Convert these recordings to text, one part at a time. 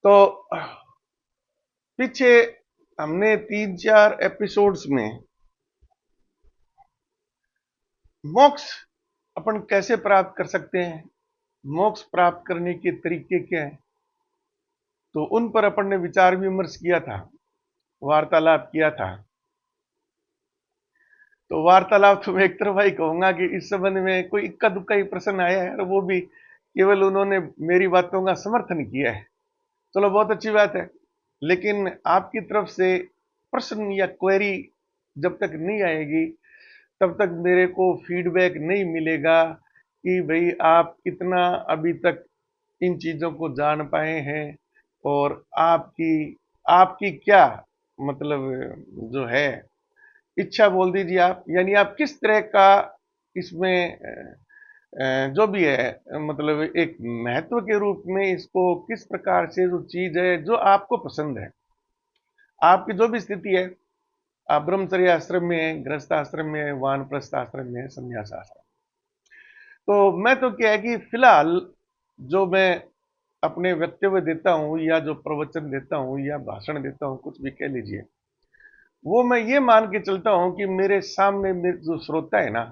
तो पीछे हमने 3-4 एपिसोड्स में मोक्ष अपन कैसे प्राप्त कर सकते हैं, मोक्ष प्राप्त करने के तरीके क्या हैं, तो उन पर अपन ने विचार विमर्श किया था, वार्तालाप किया था। तो वार्तालाप तो मैं एक तरफा ही कहूंगा कि इस संबंध में कोई इक्का दुक्का ही प्रश्न आया है और वो भी केवल उन्होंने मेरी बातों का समर्थन किया है। चलो बहुत अच्छी बात है, लेकिन आपकी तरफ से प्रश्न या क्वेरी जब तक नहीं आएगी तब तक मेरे को फीडबैक नहीं मिलेगा कि भाई आप कितना अभी तक इन चीजों को जान पाए हैं और आपकी आपकी क्या मतलब जो है इच्छा बोल दीजिए आप, यानी आप किस तरह का इसमें जो भी है मतलब एक महत्व के रूप में इसको किस प्रकार से जो चीज है जो आपको पसंद है, आपकी जो भी स्थिति है, आप ब्रह्मचर्य आश्रम में है, गृहस्थ आश्रम में है, वानप्रस्थ आश्रम में है, संन्यास आश्रम। तो मैं तो क्या है कि फिलहाल जो मैं अपने वक्तव्य देता हूं या जो प्रवचन देता हूं या भाषण देता हूं, कुछ भी कह लीजिए, वो मैं ये मान के चलता हूं कि मेरे सामने मेरे जो श्रोता है ना,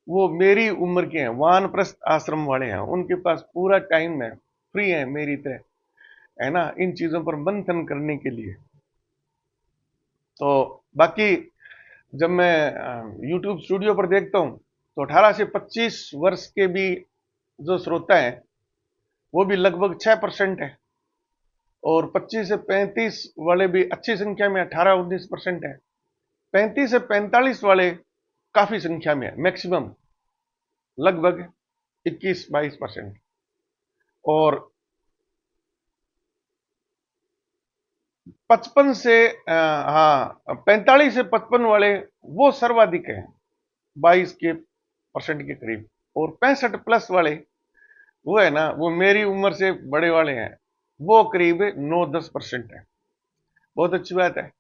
वो मेरी उम्र के हैं, वानप्रस्थ आश्रम वाले हैं, उनके पास पूरा टाइम है, फ्री है मेरी तरह, है ना, इन चीजों पर मंथन करने के लिए। तो बाकी जब मैं YouTube स्टूडियो पर देखता हूं तो 18 से 25 वर्ष के भी जो श्रोता हैं वो भी लगभग 6% है, और 25 से 35 वाले भी अच्छी संख्या में 18-19% है, 35 से 45 वाले काफी संख्या में है, मैक्सिमम लगभग 21-22%। और 55 से हाँ 45 से 55 वाले वो सर्वाधिक हैं, 22 के परसेंट के करीब। और 65 प्लस वाले वो है ना, वो मेरी उम्र से बड़े वाले हैं, वो करीब 9-10% है। बहुत अच्छी बात है।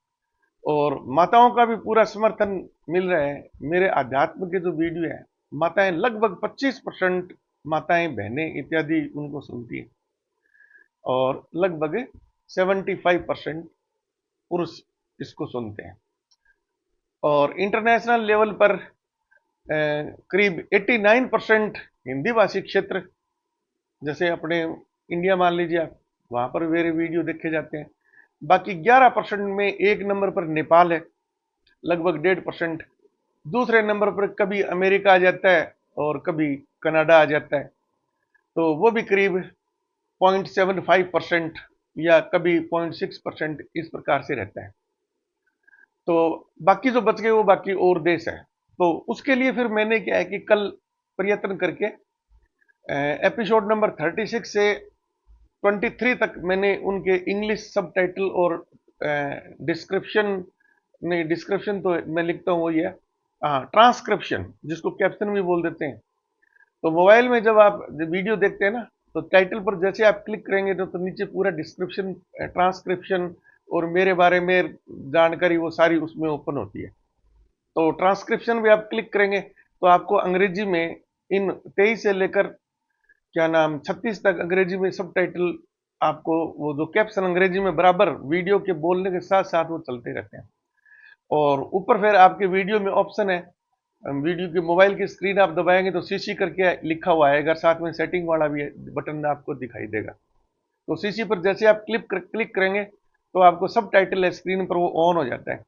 और माताओं का भी पूरा समर्थन मिल रहा है। मेरे अध्यात्म के जो वीडियो है, माताएं लगभग 25% माताएं बहनें इत्यादि उनको सुनती है, और लगभग 75% पुरुष इसको सुनते हैं। और इंटरनेशनल लेवल पर करीब 89% हिंदी भाषी क्षेत्र, जैसे अपने इंडिया मान लीजिए आप, वहां पर मेरे वीडियो देखे जाते हैं। बाकी 11% में एक नंबर पर नेपाल है, लगभग 1.5%। दूसरे नंबर पर कभी अमेरिका आ जाता है और कभी कनाडा आ जाता है, तो वो भी करीब 0.75% या कभी 0.6% इस प्रकार से रहता है। तो बाकी जो बच गए वो बाकी और देश है। तो उसके लिए फिर मैंने क्या है कि कल प्रयत्न करके एपिसोड नंबर 36 से 23 तक मैंने उनके इंग्लिश सबटाइटल और डिस्क्रिप्शन, नहीं डिस्क्रिप्शन तो मैं लिखता हूँ वही है, हाँ ट्रांसक्रिप्शन जिसको कैप्शन भी बोल देते हैं। तो मोबाइल में जब आप वीडियो देखते हैं ना, तो टाइटल पर जैसे आप क्लिक करेंगे तो नीचे पूरा डिस्क्रिप्शन, ट्रांसक्रिप्शन और मेरे बारे में जानकारी वो सारी उसमें ओपन होती है। तो ट्रांसक्रिप्शन भी आप क्लिक करेंगे तो आपको अंग्रेजी में इन 23 से लेकर क्या नाम 36 तक अंग्रेजी में सब टाइटल, आपको वो जो कैप्शन अंग्रेजी में बराबर वीडियो के बोलने के साथ साथ वो चलते रहते हैं। और ऊपर फिर आपके वीडियो में ऑप्शन है, वीडियो के मोबाइल की स्क्रीन आप दबाएंगे तो सीसी करके लिखा हुआ आएगा, साथ में सेटिंग वाला भी बटन आपको दिखाई देगा। तो सीसी पर जैसे आप क्लिक करेंगे तो आपको सब टाइटल है स्क्रीन पर वो ऑन हो जाता है।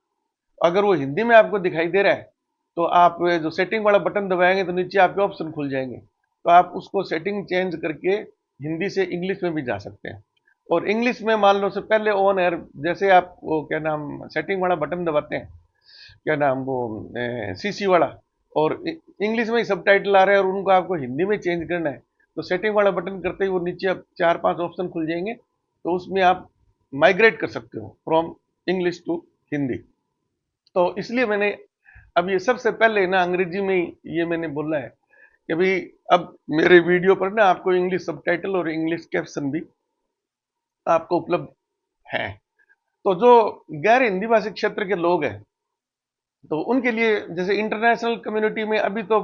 अगर वो हिंदी में आपको दिखाई दे रहा है तो आप जो सेटिंग वाला बटन दबाएंगे तो नीचे आपके ऑप्शन खुल जाएंगे, तो आप उसको सेटिंग चेंज करके हिंदी से इंग्लिश में भी जा सकते हैं। और इंग्लिश में मान लो से पहले ऑन एयर जैसे आप वो क्या नाम सेटिंग वाला बटन दबाते हैं, क्या नाम वो सीसी वाला, और इंग्लिश में ही सबटाइटल आ रहे हैं और उनको आपको हिंदी में चेंज करना है, तो सेटिंग वाला बटन करते ही वो नीचे आप 4-5 ऑप्शन खुल जाएंगे, तो उसमें आप माइग्रेट कर सकते हो फ्रॉम इंग्लिश टू हिंदी। तो इसलिए मैंने अब ये सबसे पहले ना अंग्रेजी में ही ये मैंने बोला है कि भाई अब मेरे वीडियो पर ना आपको इंग्लिश सबटाइटल और इंग्लिश कैप्शन भी आपको उपलब्ध है। तो जो गैर हिंदी भाषी क्षेत्र के लोग हैं, तो उनके लिए जैसे इंटरनेशनल कम्युनिटी में अभी तो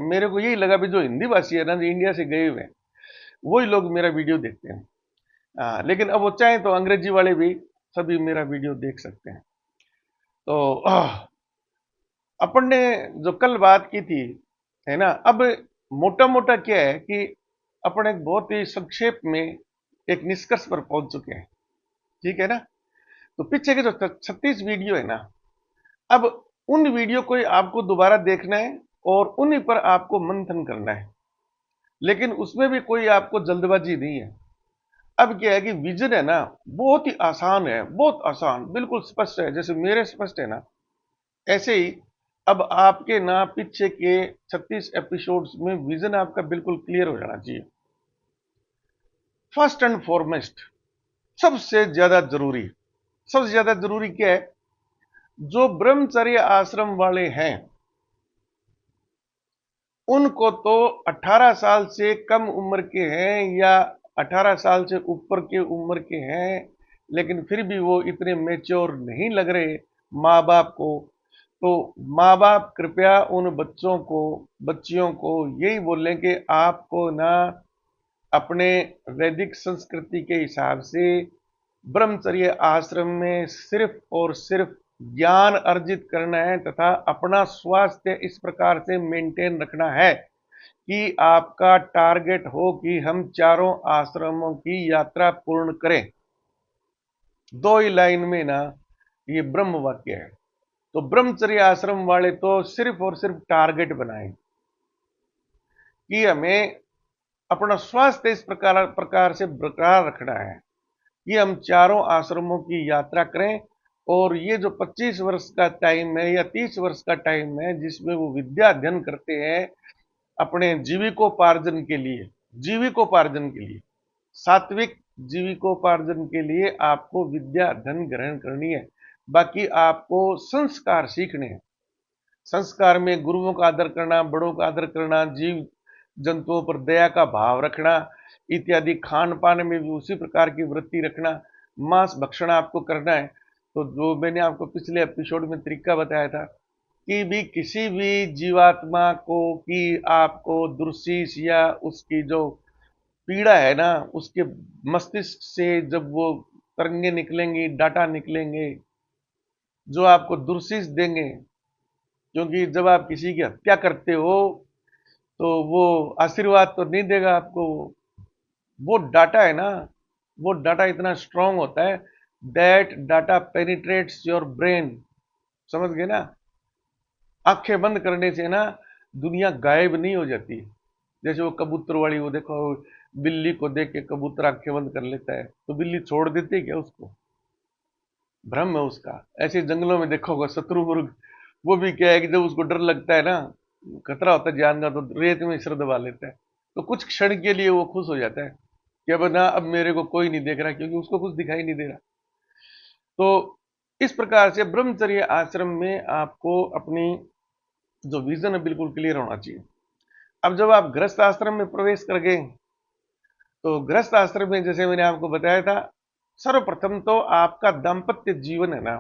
मेरे को यही लगा भी जो हिंदी भाषी है ना, जो इंडिया से गए हुए हैं, वही लोग मेरा वीडियो देखते हैं। लेकिन अब वो चाहे तो अंग्रेजी वाले भी सभी मेरा वीडियो देख सकते हैं। तो अपन ने जो कल बात की थी, है ना, अब मोटा मोटा क्या है कि अपन एक बहुत ही संक्षेप में एक निष्कर्ष पर पहुंच चुके हैं। ठीक है ना। तो पीछे के जो 36 वीडियो है ना, अब उन वीडियो को आपको दोबारा देखना है और उन्हीं पर आपको मंथन करना है, लेकिन उसमें भी कोई आपको जल्दबाजी नहीं है। अब क्या है कि विजन है ना, बहुत ही आसान है, बहुत आसान, बिल्कुल स्पष्ट है, जैसे मेरे स्पष्ट है ना, ऐसे ही अब आपके ना पीछे के 36 एपिसोड्स में विजन आपका बिल्कुल क्लियर हो जाना चाहिए। फर्स्ट एंड फॉरमोस्ट, सबसे ज्यादा जरूरी क्या है? जो ब्रह्मचर्य आश्रम वाले हैं उनको तो 18 साल से कम उम्र के हैं या 18 साल से ऊपर के उम्र के हैं, लेकिन फिर भी वो इतने मेच्योर नहीं लग रहे माँ बाप को। तो माँ बाप कृपया उन बच्चियों को यही बोलें कि आपको ना अपने वैदिक संस्कृति के हिसाब से ब्रह्मचर्य आश्रम में सिर्फ और सिर्फ ज्ञान अर्जित करना है तथा अपना स्वास्थ्य इस प्रकार से मेंटेन रखना है कि आपका टारगेट हो कि हम चारों आश्रमों की यात्रा पूर्ण करें। दो ही लाइन में ना ये ब्रह्म वाक्य है। तो ब्रह्मचर्य आश्रम वाले तो सिर्फ और सिर्फ टारगेट बनाएं कि हमें अपना स्वास्थ्य इस प्रकार से बरकरार रखना है कि हम चारों आश्रमों की यात्रा करें, और ये जो 25 वर्ष का टाइम है या 30 वर्ष का टाइम है जिसमें वो विद्या अध्ययन करते हैं अपने जीविकोपार्जन के लिए, सात्विक जीविकोपार्जन के लिए आपको विद्या अध्ययन ग्रहण करनी है। बाकी आपको संस्कार सीखने हैं। संस्कार में गुरुओं का आदर करना, बड़ों का आदर करना, जीव जंतुओं पर दया का भाव रखना इत्यादि, खान पान में भी उसी प्रकार की वृत्ति रखना, मांस भक्षण आपको करना है। तो जो मैंने आपको पिछले एपिसोड में तरीका बताया था कि भी किसी भी जीवात्मा को कि आपको दुर्शीष या उसकी जो पीड़ा है ना, उसके मस्तिष्क से जब वो तरंगे निकलेंगी, डाटा निकलेंगे जो आपको दुर्शीष देंगे, क्योंकि जब आप किसी की हत्या करते हो तो वो आशीर्वाद तो नहीं देगा आपको। वो डाटा है ना, वो डाटा इतना स्ट्रांग होता है, that data penetrates your brain. समझ गए ना। आंखें बंद करने से ना दुनिया गायब नहीं हो जाती। जैसे वो कबूतर वाली, वो देखो, बिल्ली को देख के कबूतर आंखें बंद कर लेता है, तो बिल्ली छोड़ देती है क्या उसको? भ्रम है उसका। ऐसे जंगलों में देखोगे शत्रु मुर्ग, वो भी क्या है कि जब उसको डर लगता है ना, खतरा होता है जान का, तो रेत में सिर दबा लेता है। तो कुछ क्षण के लिए वो खुश हो जाता है कि अब ना, अब मेरे को कोई नहीं देख रहा, क्योंकि उसको कुछ दिखाई नहीं दे रहा। तो इस प्रकार से ब्रह्मचर्य आश्रम में आपको अपनी जो विजन है बिल्कुल क्लियर होना चाहिए। अब जब आप गृहस्थ आश्रम में प्रवेश कर गए, तो गृहस्थ आश्रम में जैसे मैंने आपको बताया था, सर्वप्रथम तो आपका दाम्पत्य जीवन है ना,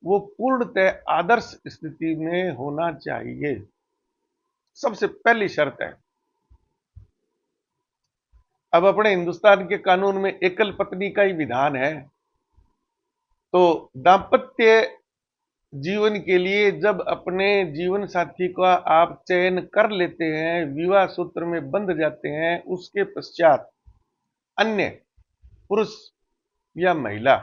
वो पूर्णतः आदर्श स्थिति में होना चाहिए। सबसे पहली शर्त है। अब अपने हिंदुस्तान के कानून में एकल पत्नी का ही विधान है। तो दाम्पत्य जीवन के लिए जब अपने जीवन साथी का आप चयन कर लेते हैं, विवाह सूत्र में बंध जाते हैं, उसके पश्चात अन्य पुरुष या महिला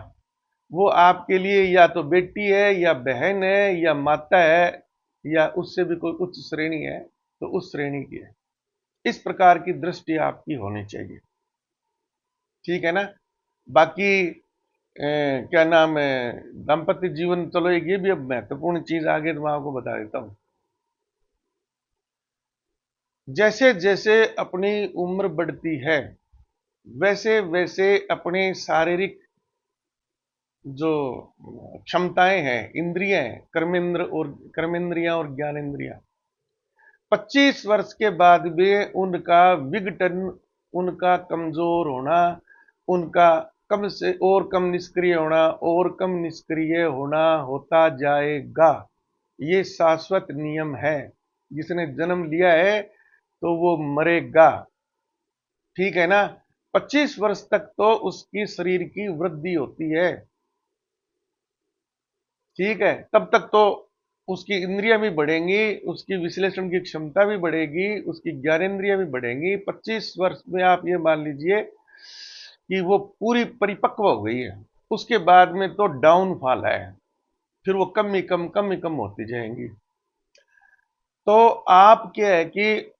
वो आपके लिए या तो बेटी है या बहन है या माता है या उससे भी कोई उच्च श्रेणी है, तो उस श्रेणी की है। इस प्रकार की दृष्टि आपकी होनी चाहिए। ठीक है ना। बाकी क्या नाम है, दाम्पत्य जीवन, चलो एक ये भी अब महत्वपूर्ण चीज आगे तो मैं आपको बता देता हूं। जैसे जैसे अपनी उम्र बढ़ती है वैसे वैसे अपने शारीरिक जो क्षमताएं हैं, इंद्रियां हैं, कर्मेंद्रियां और ज्ञानेंद्रियां, 25 वर्ष के बाद भी उनका विघटन, उनका कमजोर होना, उनका कम से और कम निष्क्रिय होना और कम निष्क्रिय होना होता जाएगा। ये शाश्वत नियम है। जिसने जन्म लिया है तो वो मरेगा। ठीक है ना। 25 वर्ष तक तो उसकी शरीर की वृद्धि होती है, ठीक है। तब तक तो उसकी इंद्रियां भी बढ़ेंगी, उसकी विश्लेषण की क्षमता भी बढ़ेगी, उसकी ज्ञानेंद्रियां भी बढ़ेंगी। 25 वर्ष में आप ये मान लीजिए कि वो पूरी परिपक्व हो गई है। उसके बाद में तो डाउनफॉल है, फिर वो कम ही कम होती जाएंगी। तो आप क्या है कि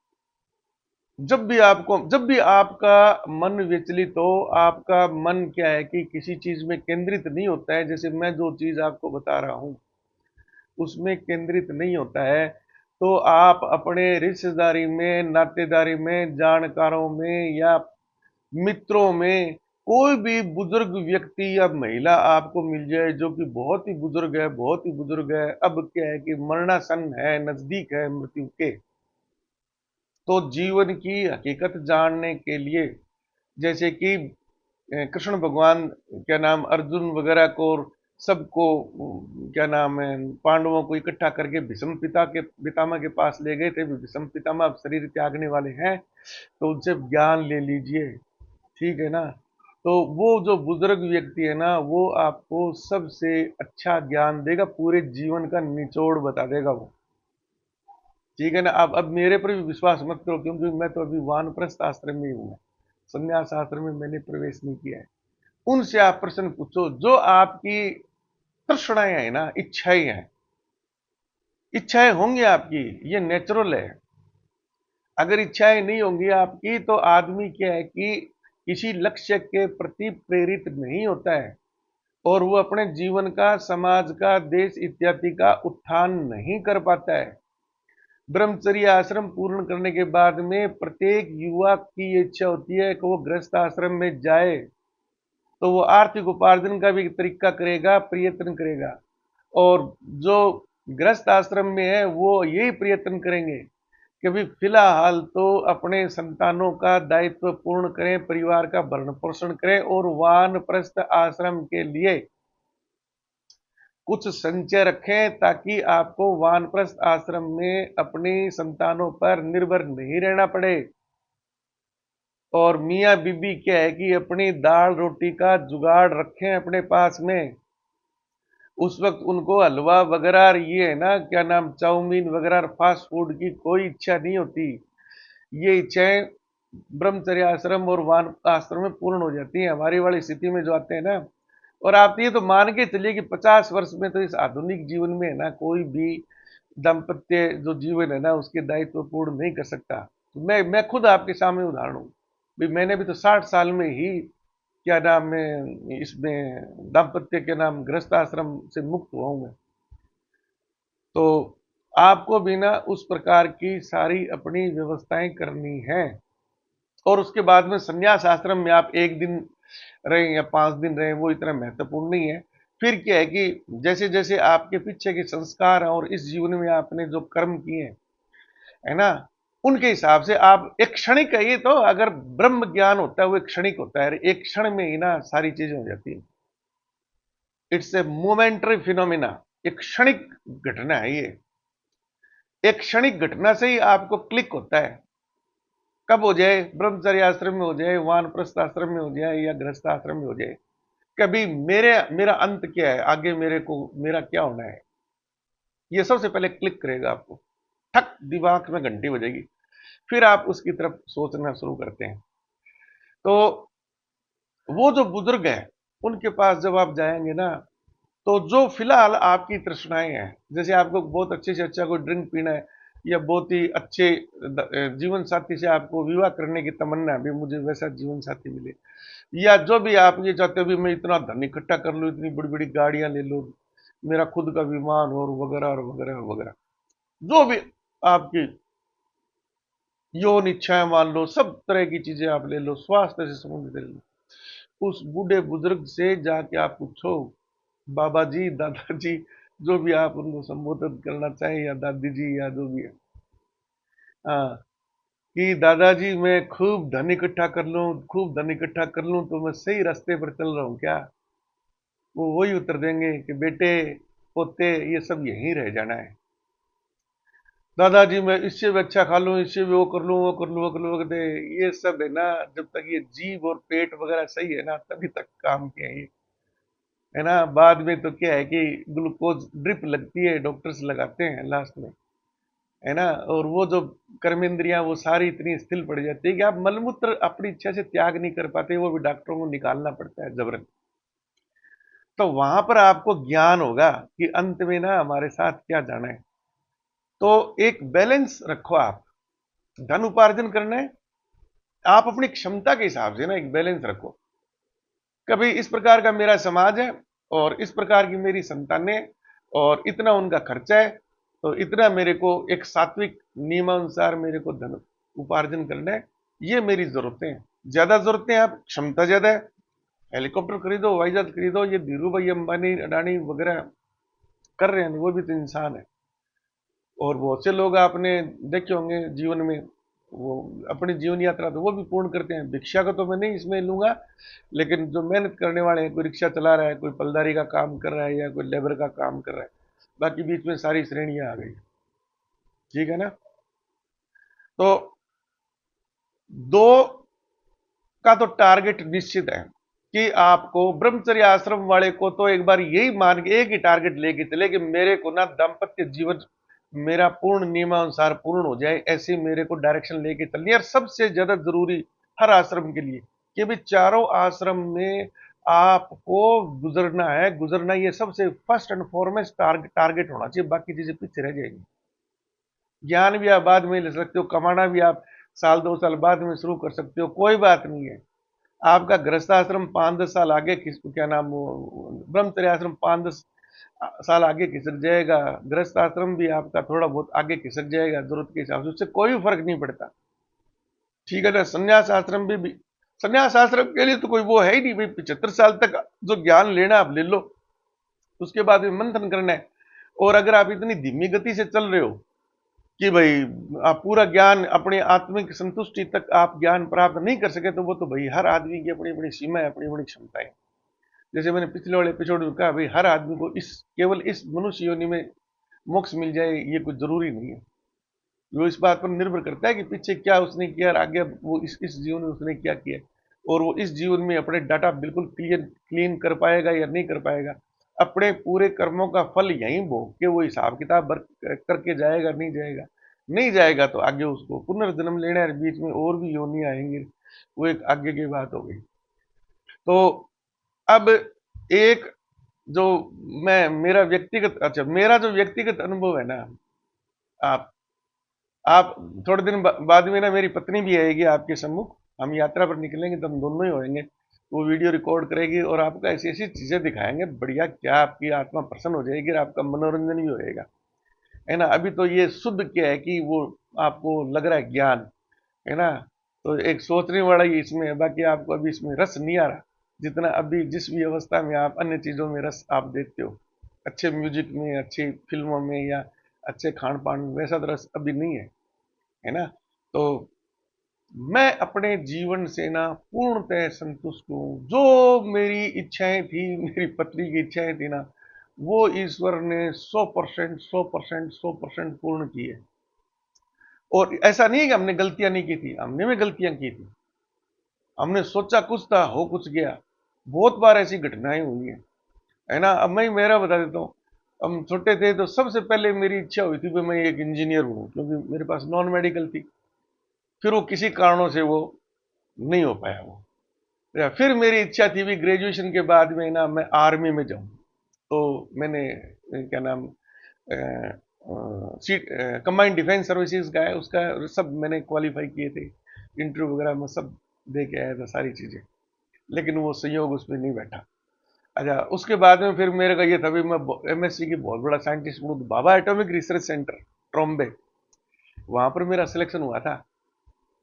जब भी आपका मन विचलित हो, आपका मन क्या है कि किसी चीज में केंद्रित नहीं होता है, जैसे मैं जो चीज आपको बता रहा हूं उसमें केंद्रित नहीं होता है, तो आप अपने रिश्तेदारी में, नातेदारी में, जानकारों में या मित्रों में कोई भी बुजुर्ग व्यक्ति या महिला आपको मिल जाए जो कि बहुत ही बुजुर्ग है, बहुत ही बुजुर्ग है, अब क्या है कि मरणासन है, नजदीक है मृत्यु के, तो जीवन की हकीकत जानने के लिए, जैसे कि कृष्ण भगवान क्या नाम अर्जुन वगैरह को सबको क्या नाम है पांडवों को इकट्ठा करके भीष्म पितामह के पास ले गए थे। भीष्म पितामह अब शरीर त्यागने वाले हैं, तो उनसे ज्ञान ले लीजिए, ठीक है ना। तो वो जो बुजुर्ग व्यक्ति है ना, वो आपको सबसे अच्छा ज्ञान देगा, पूरे जीवन का निचोड़ बता देगा वो, ठीक है ना। अब मेरे पर भी विश्वास मत करो, क्योंकि मैं तो अभी वानप्रस्थ आश्रम में ही हूँ, संन्यास आश्रम में मैंने प्रवेश नहीं किया है। उनसे आप प्रश्न पूछो, जो आपकी तृष्णाएं हैं ना, इच्छाएं हैं, इच्छाएं होंगी आपकी, ये नेचुरल है। अगर इच्छाएं नहीं होंगी आपकी तो आदमी क्या है कि किसी लक्ष्य के प्रति प्रेरित नहीं होता है, और वो अपने जीवन का, समाज का, देश इत्यादि का उत्थान नहीं कर पाता है। ब्रह्मचर्य आश्रम पूर्ण करने के बाद में प्रत्येक युवा की ये इच्छा होती है कि वो गृहस्थ आश्रम में जाए, तो वो आर्थिक उपार्जन का भी तरीका करेगा, प्रयत्न करेगा। और जो गृहस्थ आश्रम में है वो यही प्रयत्न करेंगे कि भाई फिलहाल तो अपने संतानों का दायित्व पूर्ण करें, परिवार का भरण पोषण करें, और वानप्रस्थ आश्रम के लिए कुछ संचय रखें, ताकि आपको वानप्रस्थ आश्रम में अपनी संतानों पर निर्भर नहीं रहना पड़े। और मियाँ बीबी क्या है कि अपनी दाल रोटी का जुगाड़ रखें अपने पास में। उस वक्त उनको हलवा वगैरह, ये है ना क्या नाम, चाउमीन वगैरह फास्ट फूड की कोई इच्छा नहीं होती। ये इच्छाएं ब्रह्मचर्य आश्रम और वान आश्रम में पूर्ण हो जाती हैं। हमारी वाली स्थिति में जो आते हैं ना, और आप ये तो मान के चलिए कि 50 वर्ष में तो इस आधुनिक जीवन में है ना, कोई भी दाम्पत्य जो जीवन है ना उसके दायित्व पूर्ण नहीं कर सकता। तो मैं खुद आपके सामने उदाहरण हूं भाई, मैंने भी तो 60 साल में ही क्या नाम है इसमें दाम्पत्य के नाम गृहस्थ आश्रम से मुक्त हुआ हूं मैं। तो आपको भी ना उस प्रकार की सारी अपनी व्यवस्थाएं करनी है। और उसके बाद में संन्यास आश्रम में आप एक दिन रहे या 5 दिन रहे, वो इतना महत्वपूर्ण नहीं है। फिर क्या है कि जैसे जैसे आपके पीछे के संस्कार हैं और इस जीवन में आपने जो कर्म किए हैं, है ना, उनके हिसाब से आप एक क्षणिक है, ये तो अगर ब्रह्म ज्ञान होता है वो एक क्षणिक होता है, एक क्षण में ही ना सारी चीजें हो जाती है। इट्स ए मोमेंटरी फिनोमिना, एक क्षणिक घटना है ये। एक क्षणिक घटना से ही आपको क्लिक होता है, कब हो जाए, ब्रह्मचर्य आश्रम में हो जाए, वानप्रस्थ आश्रम में हो जाए, या गृहस्थ आश्रम में हो जाए। कभी मेरा अंत क्या है, आगे मेरे को मेरा क्या होना है, ये सबसे पहले क्लिक करेगा आपको, ठक दिमाग में घंटी बजेगी। फिर आप उसकी तरफ सोचना शुरू करते हैं। तो वो जो बुजुर्ग हैं उनके पास जब आप जाएंगे ना, तो जो फिलहाल आपकी तृष्णाएं हैं, जैसे आपको बहुत अच्छे से अच्छा कोई ड्रिंक पीना है, या बहुत ही अच्छे जीवन साथी से आपको विवाह करने की तमन्ना है भी, मुझे वैसा जीवन साथी मिले, या जो भी आप ये चाहते हो भी मैं इतना धन इकट्ठा कर लूं, इतनी बड़ी बड़ी गाड़ियां ले लूं, मेरा खुद का विमान और वगैरह और वगैरह वगैरह, जो भी आपकी यौन इच्छाएं मान लो, सब तरह की चीजें आप ले लो, स्वास्थ्य से संबंधित ले लो। उस बूढ़े बुजुर्ग से जाके आप पूछो, बाबा जी, दादाजी, जो भी आप उनको संबोधित करना चाहें, या दादी जी, या जो भी है, हाँ, कि दादाजी मैं खूब धन इकट्ठा कर लूं, खूब धन इकट्ठा कर लूं तो मैं सही रास्ते पर चल रहा हूं क्या? वो वही उत्तर देंगे कि बेटे, पोते, ये सब यहीं रह जाना है। दादाजी मैं इससे भी अच्छा खा लूं, इससे भी वो कर लूं, वो कर लूं, वो कर लूं, वो कहते ये सब है ना, जब तक ये जीभ और पेट वगैरह सही है ना तभी तक काम के हैं ये, है ना। बाद में तो क्या है कि ग्लूकोज ड्रिप लगती है, डॉक्टर्स लगाते हैं लास्ट में, है ना। और वो जो कर्मेंद्रियां वो सारी इतनी स्थिर पड़ जाती है कि आप मलमूत्र अपनी इच्छा से त्याग नहीं कर पाते, वो भी डॉक्टरों को निकालना पड़ता है जबरन। तो वहां पर आपको ज्ञान होगा कि अंत में ना हमारे साथ क्या जाना है। तो एक बैलेंस रखो आप, धन उपार्जन करना है, आप अपनी क्षमता के हिसाब से ना एक बैलेंस रखो। कभी इस प्रकार का मेरा समाज है और इस प्रकार की मेरी संतानें और इतना उनका खर्चा है, तो इतना मेरे को एक सात्विक नियमानुसार मेरे को धन उपार्जन करना है, ये मेरी जरूरतें हैं। ज्यादा जरूरतें हैं, आप क्षमता ज्यादा है, हेलीकॉप्टर खरीदो, हवाई जहाज खरीदो, ये धीरू भाई अंबानी अडानी वगैरह कर रहे हैं, वो भी तो इंसान है। और बहुत से लोग आपने देखे होंगे जीवन में, वो अपनी जीवन यात्रा तो वो भी पूर्ण करते हैं। भिक्षा का तो मैं नहीं इसमें लूंगा, लेकिन जो मेहनत करने वाले हैं, कोई रिक्शा चला रहा है, कोई पलदारी का काम कर रहा है, या कोई लेबर का काम कर रहा है, बाकी बीच में सारी श्रेणियां आ गई, ठीक है ना। तो दो का तो टारगेट निश्चित है कि आपको ब्रह्मचर्य आश्रम वाले को तो एक बार यही मान के एक ही टारगेट लेके चले कि मेरे को ना दाम्पत्य जीवन मेरा पूर्ण नियमानुसार पूर्ण हो जाए, ऐसी मेरे को डायरेक्शन लेके चलनी है। और सबसे ज्यादा जरूरी हर आश्रम के लिए कि भी चारों आश्रम में आपको गुजरना है, गुजरना ये सबसे फर्स्ट एंड फॉरमोस्ट टारगेट होना चाहिए, बाकी चीजें पीछे रह जाएंगी। ज्ञान भी आप बाद में ले सकते हो, कमाना भी आप साल 2 साल बाद में शुरू कर सकते हो, कोई बात नहीं है। आपका गृहस्थाश्रम 5-10 साल आगे क्या नाम वो ब्रह्मचर्य आश्रम 5-10 साल आगे खिसक जाएगा, गृहस्थ आश्रम भी आपका थोड़ा बहुत आगे खिसक जाएगा जरूरत के हिसाब से, उससे कोई फर्क नहीं पड़ता, ठीक है ना। संन्यास आश्रम भी संन्यास आश्रम के लिए तो कोई वो है ही नहीं भाई, 75 साल तक जो ज्ञान लेना आप ले लो, उसके बाद भी मंथन करना है। और अगर आप इतनी धीमी गति से चल रहे हो कि भाई आप पूरा ज्ञान अपने आत्मिक संतुष्टि तक आप ज्ञान प्राप्त नहीं कर सके, तो वो तो भाई हर आदमी की अपनी अपनी सीमा है, अपनी अपनी क्षमता है। जैसे मैंने पिछले वाले एपिसोड में कहा, भाई हर आदमी को इस केवल इस मनुष्य योनि में मोक्ष मिल जाए ये कुछ जरूरी नहीं है। वो इस बात पर निर्भर करता है कि पीछे क्या उसने किया और आगे वो इस जीवन में उसने क्या किया, और वो इस जीवन में अपने डाटा बिल्कुल क्लीन कर पाएगा या नहीं कर पाएगा। अपने पूरे कर्मों का फल यहीं भोग के वो हिसाब किताब करके जाएगा, नहीं जाएगा, नहीं जाएगा तो आगे उसको पुनर्जन्म लेना है, बीच में और भी योनि आएंगे, वो एक आगे की बात हो गई। तो अब एक जो मैं मेरा व्यक्तिगत अच्छा मेरा जो व्यक्तिगत अनुभव है ना, आप आप थोड़े दिन बाद में ना मेरी पत्नी भी आएगी आपके सम्मुख, हम यात्रा पर निकलेंगे तो हम दोनों ही होएंगे, वो वीडियो रिकॉर्ड करेगी और आपको ऐसी ऐसी चीजें दिखाएंगे बढ़िया, क्या आपकी आत्मा प्रसन्न हो जाएगी और आपका मनोरंजन भी होएगा, है ना। अभी तो ये शुद्ध क्या है कि वो आपको लग रहा है ज्ञान, है ना। तो एक सोचने वाला ही इसमें है, बाकी आपको अभी इसमें रस नहीं आ रहा, जितना अभी जिस भी अवस्था में आप अन्य चीजों में रस आप देखते हो, अच्छे म्यूजिक में, अच्छी फिल्मों में, या अच्छे खान पान में, वैसा तो रस अभी नहीं है ना। तो मैं अपने जीवन से ना पूर्णतः संतुष्ट हूँ। जो मेरी इच्छाएं थी, मेरी पत्नी की इच्छाएं थी ना, वो ईश्वर ने 100% 100% 100% पूर्ण की है। और ऐसा नहीं है कि हमने गलतियां नहीं की थी, हमने भी गलतियां की थी, हमने सोचा कुछ था, हो कुछ गया। बहुत बार ऐसी घटनाएं हुई है ना। अब मैं मेरा बता देता हूँ, हम छोटे थे तो सबसे पहले मेरी इच्छा हुई थी कि मैं एक इंजीनियर हूँ, क्योंकि मेरे पास नॉन मेडिकल थी। फिर वो किसी कारणों से वो नहीं हो पाया वो, या फिर मेरी इच्छा थी भी ग्रेजुएशन के बाद में ना मैं आर्मी में जाऊं। तो मैंने क्या नाम कंबाइंड डिफेंस सर्विसेज का है, उसका सब मैंने क्वालिफाई किए थे, इंटरव्यू वगैरह में सब दे के आया था सारी चीजें, लेकिन वो संयोग उसमें नहीं बैठा। अच्छा, उसके बाद में फिर मेरे का ये था भी मैं एमएससी की बहुत बड़ा साइंटिस्ट बनूं, तो बाबा एटॉमिक रिसर्च सेंटर ट्रॉम्बे, वहां पर मेरा सिलेक्शन हुआ था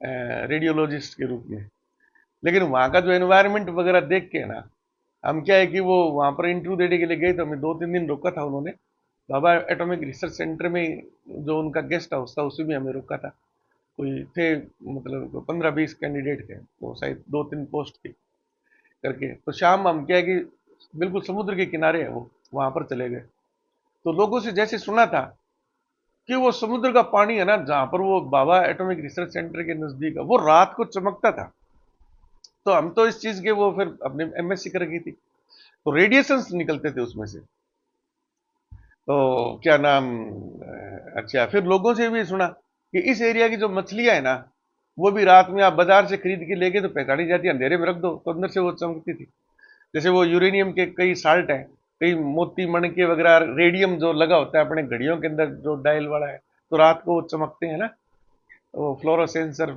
रेडियोलॉजिस्ट के रूप में। लेकिन वहां का जो एनवायरनमेंट वगैरह देख के ना, हम क्या है कि वो वहां पर इंटरव्यू देने के लिए गए तो हमें 2-3 दिन रोका था उन्होंने, बाबा एटॉमिक रिसर्च सेंटर में जो उनका गेस्ट हाउस था उसी में हमें रोका था। कोई थे मतलब 15-20 कैंडिडेट थे, वो शायद 2-3 पोस्ट की करके। तो शाम हम क्या है कि बिल्कुल समुद्र के किनारे है वो, वहां पर चले गए। तो लोगों से जैसे सुना था कि वो समुद्र का पानी है ना, जहां पर वो बाबा एटॉमिक रिसर्च सेंटर के नजदीक है, वो रात को चमकता था। तो हम तो इस चीज के वो फिर अपने एमएससी कर गई थी, तो रेडिएशंस निकलते थे उसमें से। तो क्या नाम, अच्छा, फिर लोगों से भी सुना कि इस एरिया की जो मछलियां है ना, वो भी रात में आप बाजार से खरीद के लेके तो पहचानी जाती है, अंधेरे में रख दो तो अंदर से वो चमकती थी। जैसे वो यूरेनियम के कई साल्ट है, कई मोती मणके वगैरह, रेडियम जो लगा होता है अपने घड़ियों के अंदर जो डायल वाला है, तो रात को वो चमकते हैं ना, वो फ्लोरोसेंसर,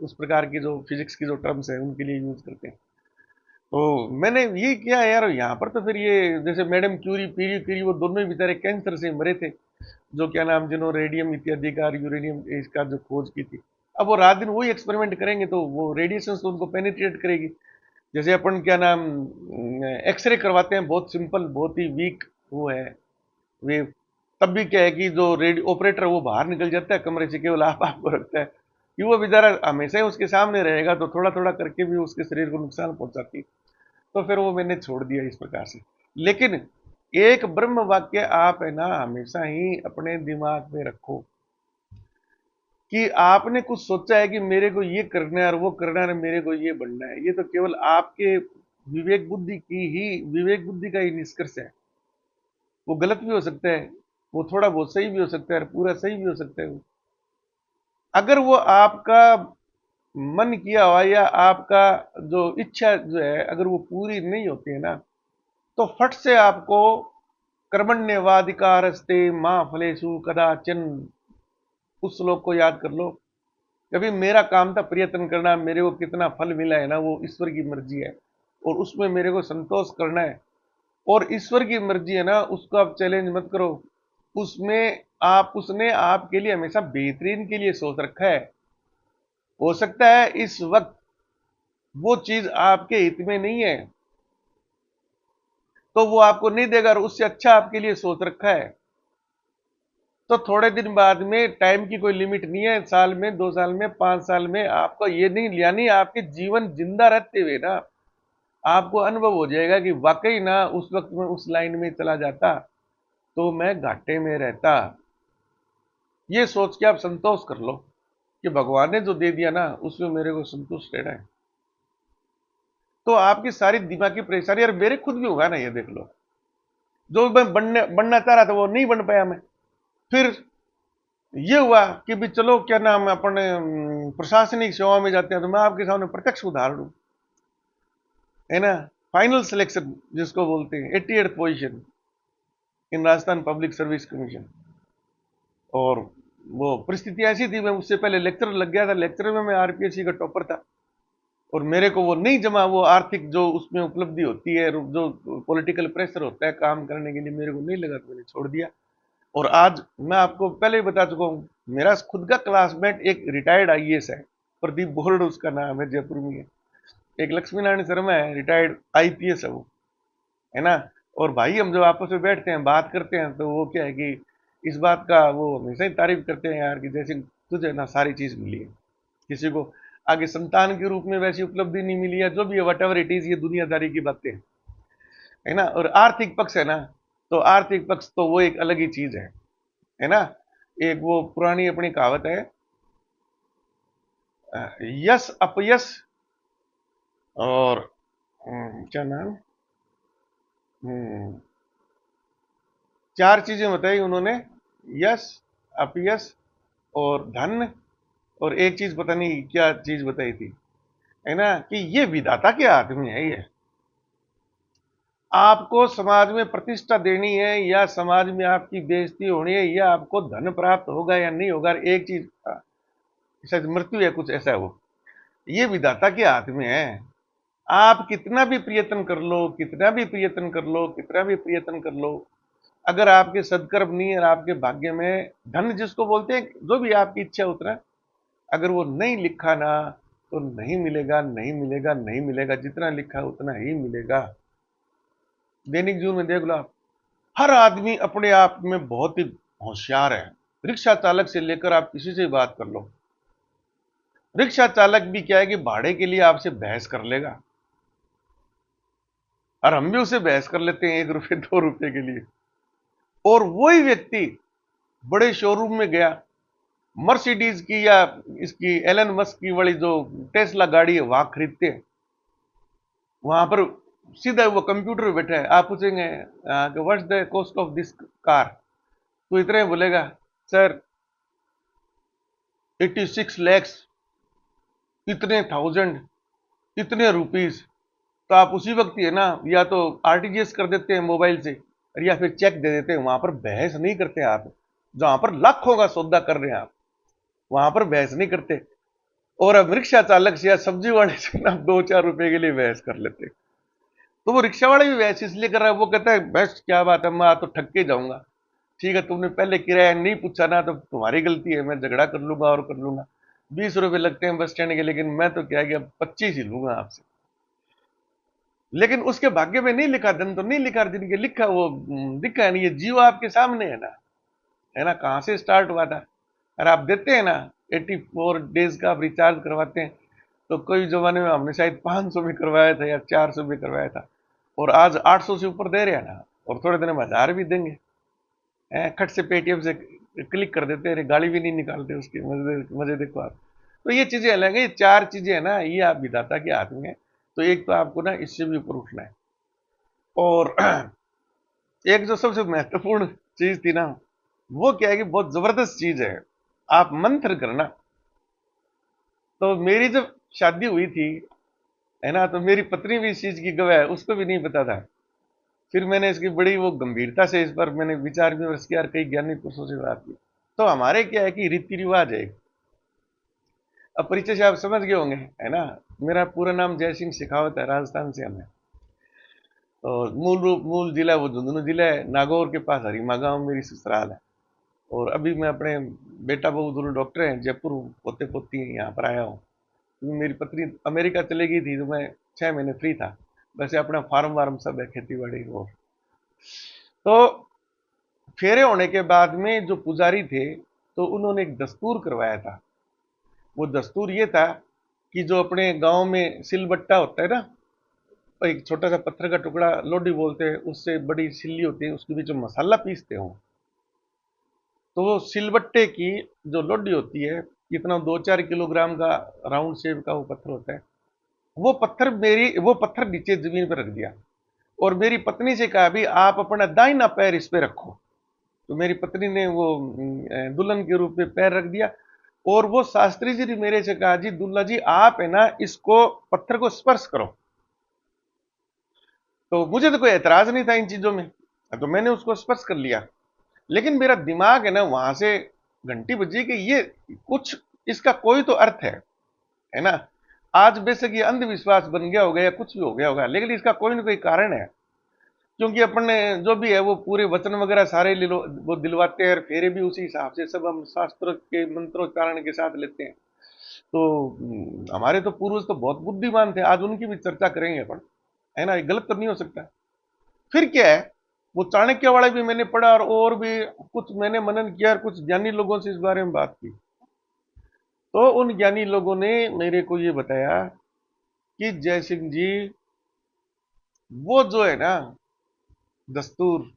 उस प्रकार की जो फिजिक्स की जो टर्म्स है उनके लिए यूज करते हैं। तो मैंने ये किया यार, यहाँ पर तो फिर ये जैसे मैडम क्यूरी, पीरी क्यूरी, वो दोनों ही बेचारे कैंसर से मरे थे, जो क्या नाम, जिन्होंने रेडियम इत्यादि का, यूरेनियम इसका जो खोज की थी। अब वो रात दिन वही एक्सपेरिमेंट करेंगे तो वो रेडिएशन तो उनको पेनिट्रेट करेगी। जैसे अपन क्या नाम, एक्सरे करवाते हैं, बहुत सिंपल, बहुत ही वीक वो है वेव, तब भी क्या है कि जो रेडियो ऑपरेटर वो बाहर निकल जाता है कमरे से, केवल आप आपको रखता है कि वो बेचारा हमेशा ही उसके सामने रहेगा, तो थोड़ा थोड़ा करके भी उसके शरीर को नुकसान पहुंचाती। तो फिर वो मैंने छोड़ दिया इस प्रकार से। लेकिन एक ब्रह्म वाक्य आप है ना हमेशा ही अपने दिमाग में रखो कि आपने कुछ सोचा है कि मेरे को ये करना है और वो करना है और मेरे को ये बनना है, ये तो केवल आपके विवेक बुद्धि का ही निष्कर्ष है। वो गलत भी हो सकता है, वो थोड़ा बहुत सही भी हो सकता है और पूरा सही भी हो सकता है। वो अगर वो आपका मन किया हुआ या आपका जो इच्छा जो है, अगर वो पूरी नहीं होती है ना, तो फट से आपको कर्मण्यवाधिकारस्ते मां फलेषु कदाचन, उस श्लोक को याद कर लो। कभी मेरा काम था प्रयत्न करना, मेरे को कितना फल मिला है ना वो ईश्वर की मर्जी है, और उसमें मेरे को संतोष करना है। और ईश्वर की मर्जी है ना, उसको आप चैलेंज मत करो, उसमें आप, उसने आपके लिए हमेशा बेहतरीन के लिए सोच रखा है। हो सकता है इस वक्त वो चीज आपके हित में नहीं है, तो वो आपको नहीं देगा, और उससे अच्छा आपके लिए सोच रखा है। तो थोड़े दिन बाद में, टाइम की कोई लिमिट नहीं है, साल में, 2 साल में, 5 साल में, आपको ये नहीं, यानी आपके जीवन जिंदा रहते हुए ना आपको अनुभव हो जाएगा कि वाकई ना उस वक्त में उस लाइन में चला जाता तो मैं घाटे में रहता। ये सोच के आप संतोष कर लो कि भगवान ने जो दे दिया ना उसमें मेरे को संतुष्ट रहना है। तो आपकी सारी दिमागी परेशानी, यार मेरे खुद भी होगा ना, ये देख लो, जो मैं बनना चाह रहा था वो नहीं बन पाया मैं। फिर ये हुआ कि भी चलो क्या नाम है, अपने प्रशासनिक सेवा में जाते हैं, तो मैं आपके सामने प्रत्यक्ष उदाहरण हूं, है ना। फाइनल सिलेक्शन जिसको बोलते हैं, 88th position in Rajasthan public service commission. और वो परिस्थिति ऐसी थी, मैं उससे पहले लेक्चर लग गया था, लेक्चर में मैं आरपीएससी का टॉपर था, और मेरे को वो नहीं जमा, वो आर्थिक जो उसमें उपलब्धि होती है, जो पॉलिटिकल प्रेशर होता है काम करने के लिए, मेरे को नहीं लगा, तो मैंने छोड़ दिया। और आज मैं आपको पहले ही बता चुका हूं, मेरा खुद का क्लासमेट एक रिटायर्ड आईएएस है, प्रदीप बोर्ड उसका नाम है, जयपुर में है। एक लक्ष्मी नारायण शर्मा है, रिटायर्ड आईपीएस है वो, है ना। और भाई हम जब आपस में बैठते हैं बात करते हैं, तो वो क्या है कि इस बात का वो हमेशा ही तारीफ करते हैं यार, कि जैसे तुझे ना सारी चीज मिली है, किसी को आगे संतान के रूप में वैसी उपलब्धि नहीं मिली है, जो भी है वट एवर इट इज, ये दुनियादारी की बातें हैं, है ना। और आर्थिक पक्ष है ना, तो आर्थिक पक्ष तो वो एक अलग ही चीज है ना। एक वो पुरानी अपनी कहावत है, यश अपयश और क्या नाम, हम्म, चार चीजें बताई उन्होंने, यश, अपयश और धन, और एक चीज पता नहीं क्या चीज बताई थी, है ना, कि ये विधाता के हाथ में है। ये आपको समाज में प्रतिष्ठा देनी है या समाज में आपकी बेइज्जती होनी है, या आपको धन प्राप्त होगा या नहीं होगा, एक चीज शायद मृत्यु या कुछ ऐसा है, वो ये विधाता के हाथ में है। आप कितना भी प्रयत्न कर लो, कितना भी प्रयत्न कर लो, कितना भी प्रयत्न कर लो, अगर आपके सदकर्म नहीं है और आपके भाग्य में धन जिसको बोलते हैं, जो भी आपकी इच्छा उतना, अगर वो नहीं लिखा ना, तो नहीं मिलेगा, नहीं मिलेगा, नहीं मिलेगा, जितना लिखा है उतना ही मिलेगा। दैनिक जीवन में देख लो आप, हर आदमी अपने आप में बहुत ही होशियार है। रिक्शा चालक से लेकर आप किसी से बात कर लो, रिक्शा चालक भी क्या है कि भाड़े के लिए आपसे बहस कर लेगा, और हम भी उसे बहस कर लेते हैं 1 रुपए 2 रुपए के लिए। और वही व्यक्ति बड़े शोरूम में गया, मर्सिडीज की या इसकी एलन मस्क की वाली जो टेस्ला गाड़ी है वहां खरीदते हैं, वहां पर सीधा वो कंप्यूटर पे बैठा है, आप पूछेंगे what's the cost of this car, तो इतने बोलेगा सर 86 lakhs, इतने थाउजेंड, इतने रुपीज। तो आप उसी वक्त ही है ना, या तो आरटीजीएस कर देते हैं मोबाइल से, और या फिर चेक दे देते हैं, वहां पर बहस नहीं करते आप। जहां पर लाखों का सौदा कर रहे हैं आप, वहां पर बहस नहीं करते। और अब रिक्शा चालक से या सब्जी वाले से ना 2-4 रुपए के लिए बहस कर लेते हैं। तो वो रिक्शा वाले भी बहस इसलिए कर रहा है, वो कहता है बस क्या बात है, मैं तो ठग के जाऊंगा। ठीक है, तुमने पहले किराया नहीं पूछा ना, तो तुम्हारी गलती है, मैं झगड़ा कर लूंगा और कर लूंगा। 20 रुपए लगते हैं बस स्टैंड के, लेकिन मैं तो क्या गया 25 ही लूंगा आपसे। लेकिन उसके भाग्य में नहीं लिखा, धन तो नहीं लिखा, जिनके लिखा वो दिखा नहीं। ये जीव आपके सामने है ना, कहां से स्टार्ट हुआ था। और आप देते हैं ना 84 डेज का आप रिचार्ज करवाते हैं, तो कोई जमाने में हमने शायद 500 में करवाया था या 400 में करवाया था, और आज 800 से ऊपर दे रहे हैं ना, और थोड़े दिन में 1000 भी देंगे। खट से पेटीएम से क्लिक कर देते हैं, गाड़ी भी नहीं निकालते उसके, मजे मजे देखो आप। तो ये चीजें अलग है, ये 4 चीजें है ना, ये आप विधाता के हाथ में है। तो एक तो आपको ना इससे भी ऊपर उठना है। और एक जो सबसे महत्वपूर्ण चीज थी ना, वो क्या है कि बहुत जबरदस्त चीज है, आप मंत्र करना। तो मेरी जब शादी हुई थी, है ना, तो मेरी पत्नी भी इस चीज की गवाह है, उसको भी नहीं पता था। फिर मैंने इसकी बड़ी वो गंभीरता से इस पर मैंने विचार विमर्श किया और कई ज्ञानी पुरुषों से बात की। तो हमारे क्या है कि रीति रिवाज है। अब परिचय से आप समझ गए होंगे, है ना, मेरा पूरा नाम जय सिंह शेखावत है, राजस्थान से हमें। और मूल जिला वो झुंझुनू जिला है, नागौर के पास हरीमा गांव मेरी ससुराल है। और अभी मैं अपने बेटा बहू दोनों डॉक्टर हैं, जयपुर पोते पोती यहाँ पर आया हूँ, क्योंकि मेरी पत्नी अमेरिका चली गई थी, तो मैं 6 महीने फ्री था। वैसे अपना फार्म वार्म सब है, खेती बाड़ी हो। तो फेरे होने के बाद में जो पुजारी थे, तो उन्होंने एक दस्तूर करवाया था। वो दस्तूर ये था कि जो अपने गांव में सिलबट्टा होता है ना, एक छोटा सा पत्थर का टुकड़ा लोडी बोलते हैं, उससे बड़ी सिल्ली होती है, उसके बीच में मसाला पीसते हो। तो वो सिलबट्टे की जो लोडी होती है, इतना 2-4 किलोग्राम का राउंड शेप का वो पत्थर होता है। वो पत्थर नीचे जमीन पर रख दिया, और मेरी पत्नी से कहा भी आप अपना दाहिना पैर इस पे रखो। तो मेरी पत्नी ने वो दुल्हन के रूप में पैर रख दिया, और वो शास्त्री जी ने मेरे से कहा जी दुल्ला जी आप है ना इसको पत्थर को स्पर्श करो। तो मुझे तो कोई एतराज नहीं था इन चीजों में, तो मैंने उसको स्पर्श कर लिया। लेकिन मेरा दिमाग है ना वहां से घंटी बजी कि ये कुछ, इसका कोई तो अर्थ है ना। आज बेशक ये अंधविश्वास बन गया होगा या कुछ भी हो गया होगा, लेकिन इसका कोई ना कोई कारण है। क्योंकि अपन ने जो भी है वो पूरे वचन वगैरह सारे वो दिलवाते हैं, और फेरे भी उसी हिसाब से सब हम शास्त्र के मंत्रोच्चारण के साथ लेते हैं। तो हमारे तो पूर्वज तो बहुत बुद्धिमान थे, आज उनकी भी चर्चा करेंगे अपन, है ना, ये गलत तो नहीं हो सकता। फिर क्या है, वो चाणक्य वाला भी मैंने पढ़ा, और भी कुछ मैंने मनन किया, और कुछ ज्ञानी लोगों से इस बारे में बात की। तो उन ज्ञानी लोगों ने मेरे को ये बताया कि जय सिंह जी, वो जो है ना दस्तूर,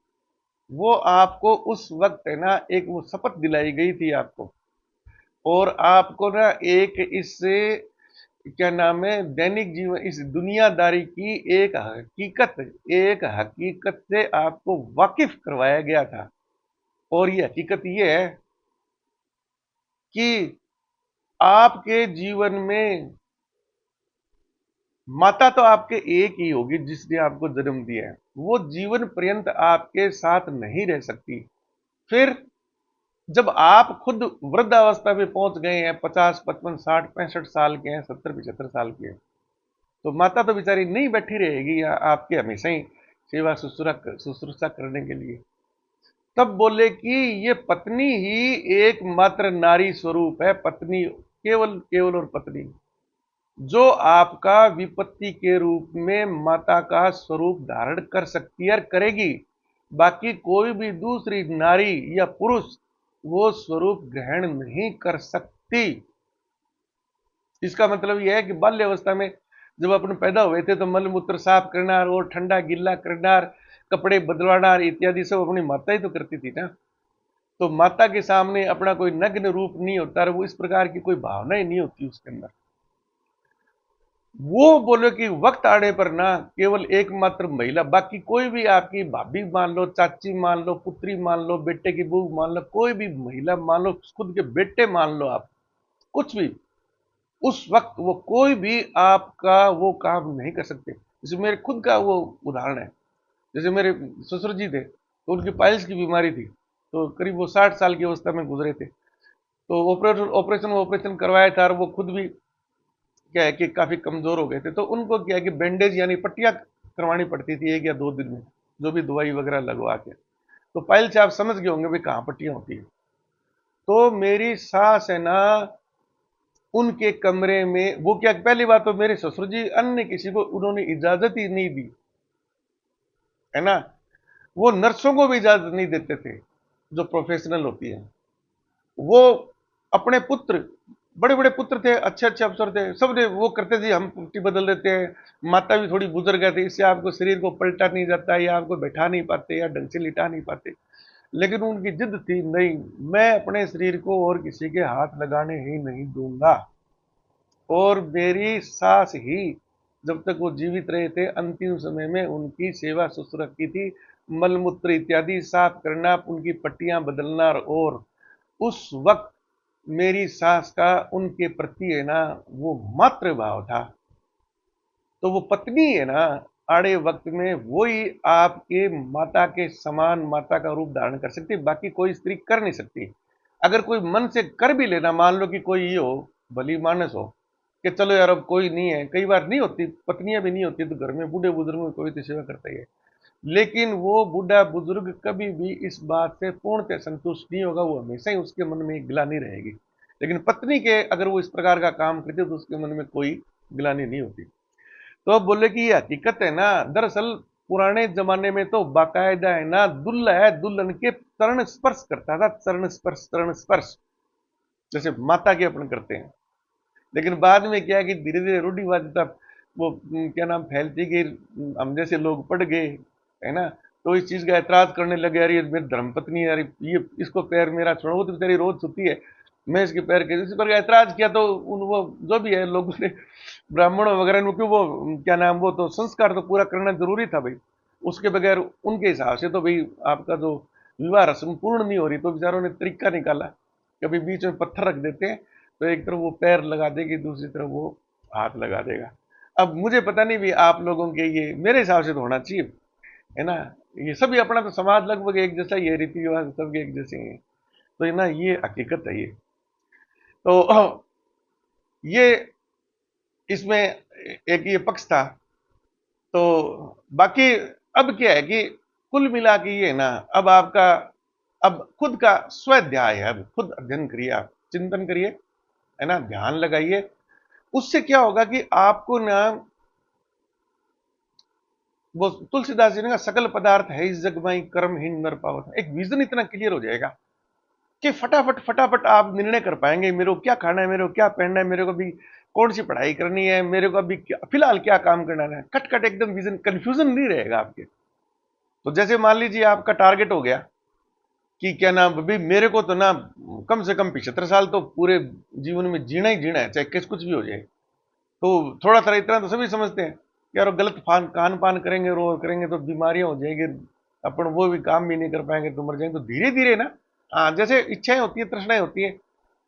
वो आपको उस वक्त है ना एक वो शपथ दिलाई गई थी आपको, और आपको ना एक इससे क्या नाम है दैनिक जीवन, इस दुनियादारी की एक हकीकत से आपको वाकिफ करवाया गया था। और ये हकीकत ये है कि आपके जीवन में माता तो आपके एक ही होगी जिसने आपको जन्म दिया है, वो जीवन पर्यंत आपके साथ नहीं रह सकती। फिर जब आप खुद वृद्धावस्था में पहुंच गए हैं, 50, 55, 60, 65 साल के हैं, 70, 75 साल के हैं, तो माता तो बेचारी नहीं बैठी रहेगी या आपके हमेशा ही सेवा शुश्रूषा करने के लिए। तब बोले कि ये पत्नी ही एकमात्र नारी स्वरूप है, पत्नी केवल केवल और पत्नी, जो आपका विपत्ति के रूप में माता का स्वरूप धारण कर सकती है और करेगी। बाकी कोई भी दूसरी नारी या पुरुष वो स्वरूप ग्रहण नहीं कर सकती। इसका मतलब यह है कि बाल्य अवस्था में जब अपन पैदा हुए थे, तो मलमूत्र साफ करना और ठंडा गिल्ला करना, कपड़े बदलवाना इत्यादि सब अपनी माता ही तो करती थी ना। तो माता के सामने अपना कोई नग्न रूप नहीं होता, और वो इस प्रकार की कोई भावनाएं नहीं होती उसके अंदर। वो बोले कि वक्त आने पर ना केवल एकमात्र महिला, बाकी कोई भी आपकी भाभी मान लो, चाची मान लो, पुत्री मान लो, बेटे की बहू मान लो, कोई भी महिला मान लो, खुद के बेटे मान लो, आप कुछ भी, उस वक्त वो कोई भी आपका वो काम नहीं कर सकते। जैसे मेरे खुद का वो उदाहरण है। जैसे मेरे ससुर जी थे, तो उनकी पाइल्स की बीमारी थी, तो करीब वो 60 साल की अवस्था में गुजरे थे। तो ऑपरेशन ऑपरेशन ऑपरेशन करवाया था, और वो खुद भी क्या है कि काफी कमजोर हो गए थे। तो उनको क्या है कि बैंडेज यानी पट्टियां करवानी पड़ती थी 1 या 2 दिन में, जो भी दवाई वगैरह लगवा के। तो पाइल्स आप समझ गए होंगे भाई कहाँ पट्टियां होती है। तो मेरी सास है ना, उनके कमरे में वो क्या, पहली बात तो मेरे ससुर जी अन्य किसी को उन्होंने इजाजत ही नहीं दी, है ना। वो नर्सों को भी इजाजत नहीं देते थे, जो प्रोफेशनल होती है। वो अपने पुत्र, बड़े बड़े पुत्र थे, अच्छे अच्छे अफसर थे, सब ने वो करते थे, हम पुट्टी बदल देते हैं। माता भी थोड़ी गुजर गए थे, इससे आपको शरीर को पलटा नहीं जाता, या आपको बैठा नहीं पाते, या ढंग से लिटा नहीं पाते। लेकिन उनकी जिद थी, नहीं, मैं अपने शरीर को और किसी के हाथ लगाने ही नहीं दूंगा। और मेरी सास ही जब तक वो जीवित रहे थे, अंतिम समय में उनकी सेवा शुश्रूषा की थी। मलमूत्र इत्यादि साफ करना, उनकी पट्टियां बदलना, और उस वक्त मेरी सास का उनके प्रति है ना वो मातृ भाव था। तो वो पत्नी है ना, आड़े वक्त में वही आपके माता के समान माता का रूप धारण कर सकती है, बाकी कोई स्त्री कर नहीं सकती। अगर कोई मन से कर भी लेना, मान लो कि कोई ये हो, भली मानस हो, कि चलो यार अब कोई नहीं है, कई बार नहीं होती, पत्नियां भी नहीं होती, तो घर में बूढ़े बुजुर्ग में कोई तो सेवा करता ही है। लेकिन वो बूढ़ा बुजुर्ग कभी भी इस बात से पूर्णतः संतुष्ट नहीं होगा, वो हमेशा ही उसके मन में गिलानी रहेगी। लेकिन पत्नी के अगर वो इस प्रकार का काम करती है, तो उसके मन में कोई गिलानी नहीं होती। तो अब बोले कि ये हकीकत है ना, दरअसल पुराने जमाने में तो बाकायदा है ना, दुल्हा है दुल्हन के चरण स्पर्श करता था, चरण स्पर्श, चरण स्पर्श, जैसे माता के अपन करते हैं। लेकिन बाद में क्या है कि धीरे धीरे रूढ़िवादिता वो क्या नाम फैलती गई, हम जैसे लोग पढ़ गए, है ना। तो इस चीज का ऐतराज करने लगे, यार ये मेरी धर्मपत्नी है यार, ये इसको पैर मेरा छोड़ो, वो तो बेचारी रोज सोती है, मैं इसके पैर के, इस पर ऐतराज किया। तो उन वो जो भी है लोगों ने, ब्राह्मणों वगैरह ने, क्यों वो क्या नाम, वो तो संस्कार तो पूरा करना जरूरी था भाई। उसके बगैर उनके हिसाब से तो भाई आपका जो विवाह रस्म पूर्ण नहीं हो रही, तो बेचारों ने तरीका निकाला, कभी बीच में पत्थर रख देते हैं, तो एक तरफ वो पैर लगा देगी, दूसरी तरफ वो हाथ लगा देगा। अब मुझे पता नहीं भी आप लोगों के, ये मेरे हिसाब से तो होना चाहिए, है ना। ये सभी अपना तो समाज लगभग एक जैसा ही है, रीति रिवाज सबके एक जैसे हैं। तो ये ना, ये हकीकत है ये। तो ये इसमें एक ये पक्ष था। तो बाकी अब क्या है कि कुल मिला के ये ना, अब आपका, अब खुद का स्वाध्याय है, अब खुद अध्ययन करिए, आप चिंतन करिए, है ना, ध्यान लगाइए। उससे क्या होगा कि आपको ना, वो तुलसीदास जी ने कहा, सकल पदार्थ है इस जग में कर्महीन नर पावत, एक विजन इतना क्लियर हो जाएगा कि फटाफट फटाफट आप निर्णय कर पाएंगे, मेरे को क्या खाना है, मेरे को क्या पहनना है, मेरे को भी कौन सी पढ़ाई करनी है, मेरे को अभी फिलहाल क्या काम करना है, कट कट एकदम विजन, कंफ्यूजन नहीं रहेगा आपके। तो जैसे मान लीजिए आपका टारगेट हो गया कि क्या नाम, अभी मेरे को तो ना कम से कम 75 साल तो पूरे जीवन में जीना ही जीना है, चाहे किस कुछ भी हो जाए। तो थोड़ा सा इतना तो सभी समझते हैं कि यार गलत खान पान करेंगे, रो करेंगे तो बीमारियां हो जाएंगी, अपन वो भी काम भी नहीं कर पाएंगे तो मर जाएंगे। तो धीरे धीरे ना, हाँ, जैसे इच्छाएं होती है, तृष्णाएं होती है।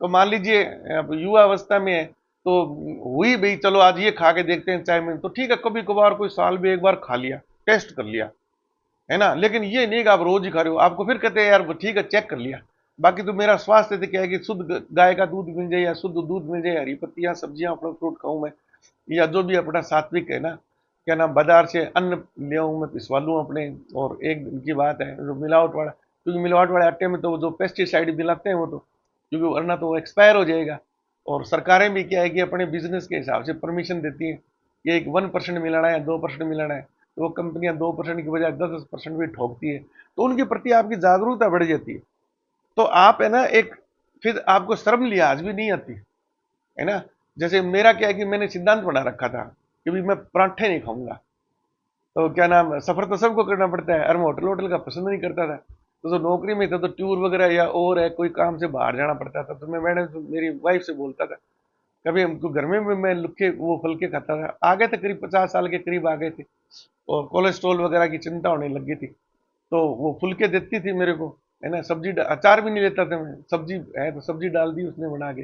तो मान लीजिए अब युवा अवस्था में है, तो हुई भाई चलो आज ये खा के देखते हैं चाय में, तो ठीक है, कभी कभार कोई साल में एक बार खा लिया, टेस्ट कर लिया, है ना। लेकिन ये नहीं कि आप रोज ही खा रहे हो, आपको फिर कहते हैं यार वो ठीक है चेक कर लिया, बाकी तो मेरा स्वास्थ्य तो क्या है कि शुद्ध गाय का दूध मिल जाए, या शुद्ध दूध मिल जाए, हरी पत्तियां सब्जियां फल फ्रूट खाऊं मैं, या जो भी अपना सात्विक है ना, क्या नाम, बाजार से अन्न ले आऊं मैं, पिसवा लूं अपने। और एक दिन की बात है, जो मिलावट वाला, क्योंकि मिलावट वाले आटे में तो जो पेस्टिसाइड मिलाते हैं वो तो, क्योंकि वरना तो वो एक्सपायर हो जाएगा। और सरकारें भी क्या है कि अपने बिजनेस के हिसाब से परमिशन देती हैं कि एक 1% मिलाना है, 2% मिलाना है, तो वो कंपनियां 2% की बजाय 10% भी ठोकती है। तो उनके प्रति आपकी जागरूकता बढ़ जाती है। तो आप है ना, एक फिर आपको शर्म लिहाज भी नहीं आती, है ना। जैसे मेरा क्या है कि मैंने सिद्धांत बना रखा था कि भाई मैं पराठे नहीं खाऊंगा। तो क्या नाम, सफर तो सबको करना पड़ता है, और मैं होटल होटल का पसंद नहीं करता था। तो नौकरी में था तो टूर वगैरह या और है कोई काम से बाहर जाना पड़ता था, तो मैंने मेरी वाइफ से बोलता था, कभी हमको घर में भी मैं लुक्के वो फुलके खाता था। आ गए थे करीब 50 साल के करीब आ गए थे, और कोलेस्ट्रॉल वगैरह की चिंता होने लगी थी, तो वो फुलके देती थी मेरे को, है ना। सब्जी अचार भी नहीं लेता था मैं, सब्जी है तो सब्जी डाल दी उसने बना के।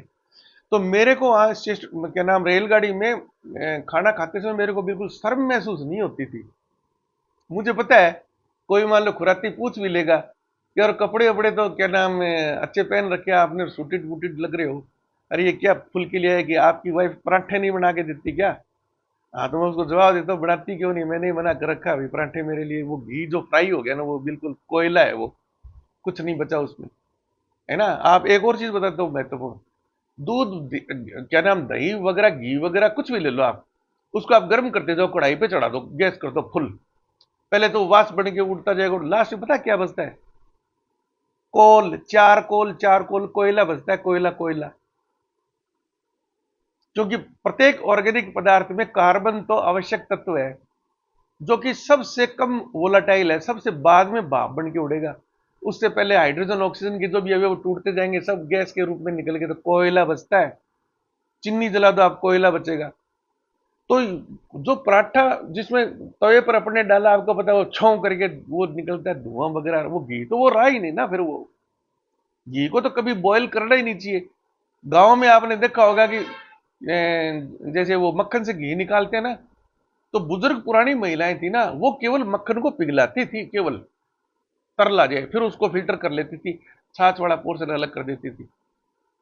तो मेरे को आज क्या नाम रेलगाड़ी में खाना खाते समय मेरे को बिल्कुल शर्म महसूस नहीं होती थी। मुझे पता है कोई मान लो खुराती पूछ भी लेगा कि यार कपड़े वपड़े तो क्या नाम है अच्छे पहन रखे, आपने सूटेड वूटेड लग रहे हो, अरे ये क्या फुल के लिए है कि आपकी वाइफ पराठे नहीं बना के देती क्या? हाँ, तो मैं उसको जवाब देता हूँ बनाती क्यों नहीं, मैंने ही मना कर रखा अभी पराठे मेरे लिए, वो घी जो फ्राई हो गया ना वो बिल्कुल कोयला है, वो कुछ नहीं बचा उसमें, है ना। आप एक और चीज बताता हूँ महत्वपूर्ण, क्या नाम दही वगैरह घी वगैरह कुछ भी ले लो आप, उसको आप गर्म करते जाओ, कढ़ाई पे चढ़ा दो, गैस कर दो फुल, पहले तो वास बन के उठता जाएगा, लास्ट में पता क्या बचता है? कोल, चार कोल कोयला बचता है, कोयला कोयला। क्योंकि प्रत्येक ऑर्गेनिक पदार्थ में कार्बन तो आवश्यक तत्व है, जो कि सबसे कम वोलाटाइल है, सबसे बाद में भाप बन के उड़ेगा, उससे पहले हाइड्रोजन ऑक्सीजन के जो भी अवयव वो टूटते जाएंगे, सब गैस के रूप में निकल के, तो कोयला बचता है। चिन्नी जला दो आप, कोयला बचेगा। तो जो पराठा जिसमें तवे पर अपने डाला, आपको पता है वो छौं करके वो निकलता है धुआं वगैरह, वो घी तो वो रहा ही नहीं ना, फिर वो घी को तो कभी बॉयल करना ही नहीं चाहिए। गांव में आपने देखा होगा कि जैसे वो मक्खन से घी निकालते हैं ना, तो बुजुर्ग पुरानी महिलाएं थी ना, वो केवल मक्खन को पिघलाती थी, केवल तरल आ जाए फिर उसको फिल्टर कर लेती थी, छाछ वाला पोर्शन अलग कर देती थी।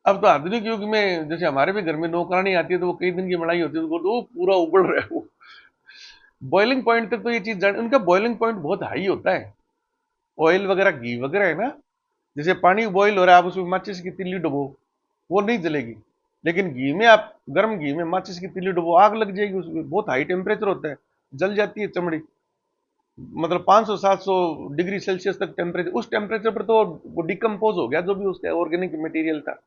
अब तो आधुनिक युग में जैसे हमारे भी घर में नौकरानी आती है, तो वो कई दिन की मलाई होती है, तो वो पूरा उबल रहा है वो, बॉइलिंग पॉइंट तक तो ये चीज जान, उनका बॉइलिंग पॉइंट बहुत हाई होता है। ऑयल वगैरह घी वगैरह है ना, जैसे पानी बॉईल हो रहा है, आप उसमें माचिस की तिल्ली डुबो, वो नहीं जलेगी। लेकिन घी में आप गर्म घी में माचिस की तिल्ली डुबो, आग लग जाएगी उसमें, बहुत हाई टेम्परेचर होता है, जल जाती है चमड़ी। मतलब 500-700 डिग्री सेल्सियस तक टेम्परेचर, उस टेम्परेचर पर तो वो डिकम्पोज हो गया जो भी उसका ऑर्गेनिक मटेरियल था।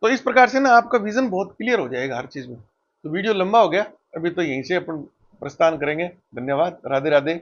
तो इस प्रकार से ना आपका विजन बहुत क्लियर हो जाएगा हर चीज में। तो वीडियो लंबा हो गया, अभी तो यहीं से अपन प्रस्थान करेंगे। धन्यवाद, राधे राधे।